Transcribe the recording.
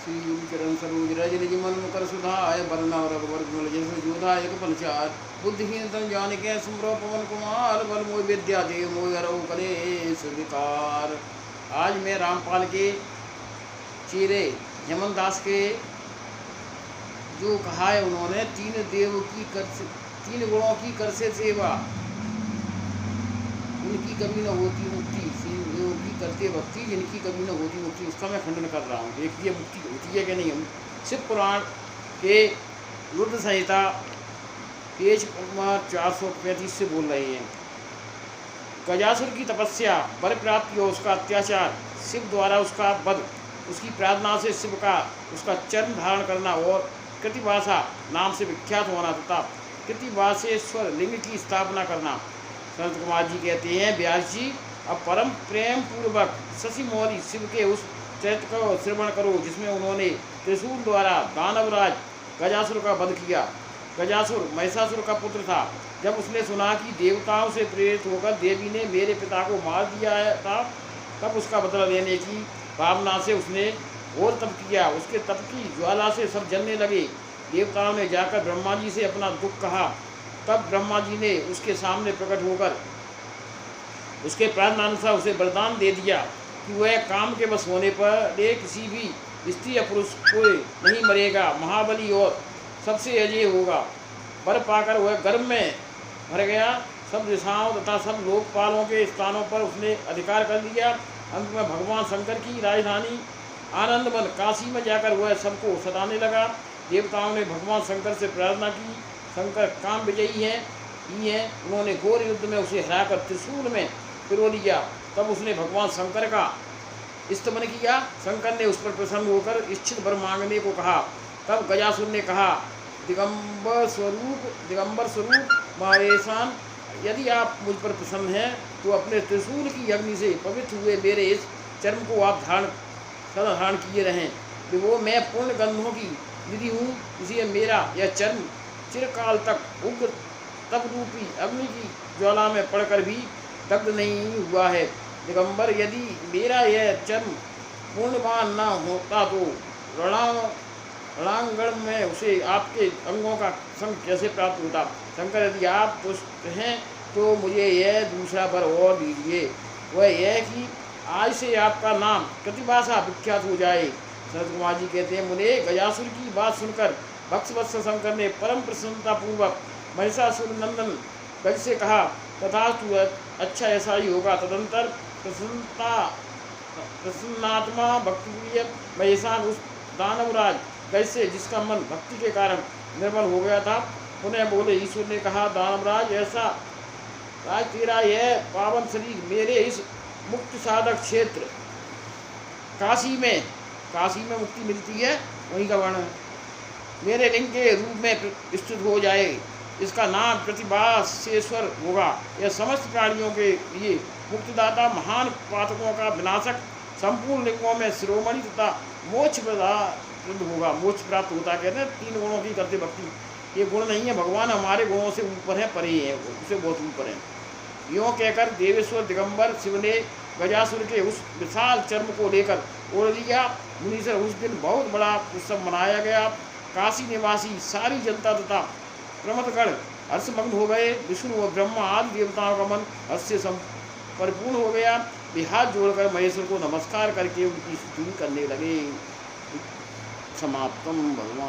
श्री चरण सरोज रज निज मन मुकर सुधाय बरनव रघुवर विमल जस जोधा एक फलचार बुद्धिहीन तन जान के सुमरो पवन कुमार बल मोय विद्या देव मोय हरऊ कलेश विकार। आज मैं रामपाल के चेरे यमन दास के जो कहा है उन्होंने तीन गुणों की कर से सेवा उनकी कभी न होती मुक्ति, की करते भक्ति जिनकी कभी न होती मुक्ति, उसका मैं खंडन कर रहा हूँ। देखिए मुक्ति होती है कि नहीं। हम शिव पुराण के रुद्र संहिता पेज नंबर 435 से बोल रहे हैं। गजासुर की तपस्या, वर प्राप्ति और उसका अत्याचार, शिव द्वारा उसका वध, उसकी प्रार्थना से शिव का उसका चरण धारण करना और कृतिवासा नाम से विख्यात होना तथा कृतिवासेश्वर लिंग की स्थापना करना। संत कुमार जी कहते हैं, व्यास जी अब परम प्रेम पूर्वक शशि मौली शिव के उस चरित्र को श्रवण करो जिसमें उन्होंने त्रिशूल द्वारा दानवराज गजासुर का वध किया। गजासुर महिषासुर का पुत्र था। जब उसने सुना कि देवताओं से प्रेरित होकर देवी ने मेरे पिता को मार दिया था, तब उसका बदला लेने की भावना से उसने और तप किया। उसके तप की ज्वाला से सब जलने लगे। देवताओं ने जाकर ब्रह्मा जी से अपना दुख कहा। तब ब्रह्मा जी ने उसके सामने प्रकट होकर उसके प्रार्थनानुसार उसे वरदान दे दिया कि वह काम के बस होने पर किसी भी स्त्री या पुरुष कोई नहीं मरेगा, महाबली और सबसे अजय होगा। वर पाकर वह गर्भ में भर गया। सब दिशाओं तथा सब लोकपालों के स्थानों पर उसने अधिकार कर लिया। अंत में भगवान शंकर की राजधानी आनंदवन काशी में जाकर वह सबको सताने लगा। देवताओं ने भगवान शंकर से प्रार्थना की। शंकर काम विजयी हैं। उन्होंने घोर युद्ध में उसे हराकर त्रिशूल में पिरो लिया। तब उसने भगवान शंकर का स्तमन किया। शंकर ने उस पर प्रसन्न होकर इच्छित वर मांगने को कहा। तब गजासुर ने कहा, दिगंबर स्वरूप महेशान, यदि आप मुझ पर प्रसन्न हैं तो अपने त्रिशूल की अग्नि से पवित्र हुए मेरे इस चर्म को आप सदा धारण किए रहें। वो मैं पूर्ण गंधों की निधि हूँ, इसलिए मेरा यह चर्म चिरकाल तक उग्र तप रूपी अग्नि की ज्वाला में पड़कर भी दग्ध नहीं हुआ है। दिगंबर, यदि मेरा यह चर्म पूर्णवान न होता तो रणांगण में उसे आपके अंगों का संग कैसे प्राप्त होता। शंकर, यदि आप पुष्ट हैं तो मुझे यह दूसरा वर और दीजिए। वह यह कि आज से आपका नाम कृतिवासा विख्यात हो जाए। संत कुमार जी कहते हैं, मुने गजासुर की बात सुनकर भक्तवत्सल शंकर ने परम प्रसन्नतापूर्वक महिषासुर नंदन गज से कहा, तथास्तु, अच्छा ऐसा ही होगा। तदंतर प्रसन्नात्मा भक्तिप्रिय महिषान उस दानवराज गज से, जिसका मन भक्ति के कारण निर्मल हो गया था, उन्हें बोले। ईश्वर ने कहा, दानवराज, ऐसा राज तेरा यह पावन शरीर मेरे इस मुक्ति साधक क्षेत्र काशी में मुक्ति मिलती है, वहीं का वर्णन मेरे लिंग के रूप में स्थित हो जाए। इसका नाम कृतिवासेश्वर होगा। यह समस्त प्राणियों के लिए मुक्तिदाता, महान पातकों का विनाशक, संपूर्ण लिंगों में शिरोमणि तथा मोक्ष प्रदान होगा। मोक्ष प्राप्त होता कहते हैं 3 गुणों की करते भक्ति। ये गुण नहीं है, भगवान हमारे गुणों से ऊपर है, परे है, उससे बहुत ऊपर है। यों कहकर देवेश्वर दिगंबर शिव ने गजासुर के उस विशाल चर्म को लेकर ओढ़ लिया। मुनीश्वर, उस दिन बहुत बड़ा उत्सव मनाया गया। काशी निवासी सारी जनता तथा प्रमथगण हर्षमग्न हो गए। विष्णु व ब्रह्मा आदि देवताओं का मन हर्ष से परिपूर्ण हो गया। वे हाथ जोड़कर महेश्वर को नमस्कार करके उनकी स्तुति करने लगे। समाप्तम। भगवान।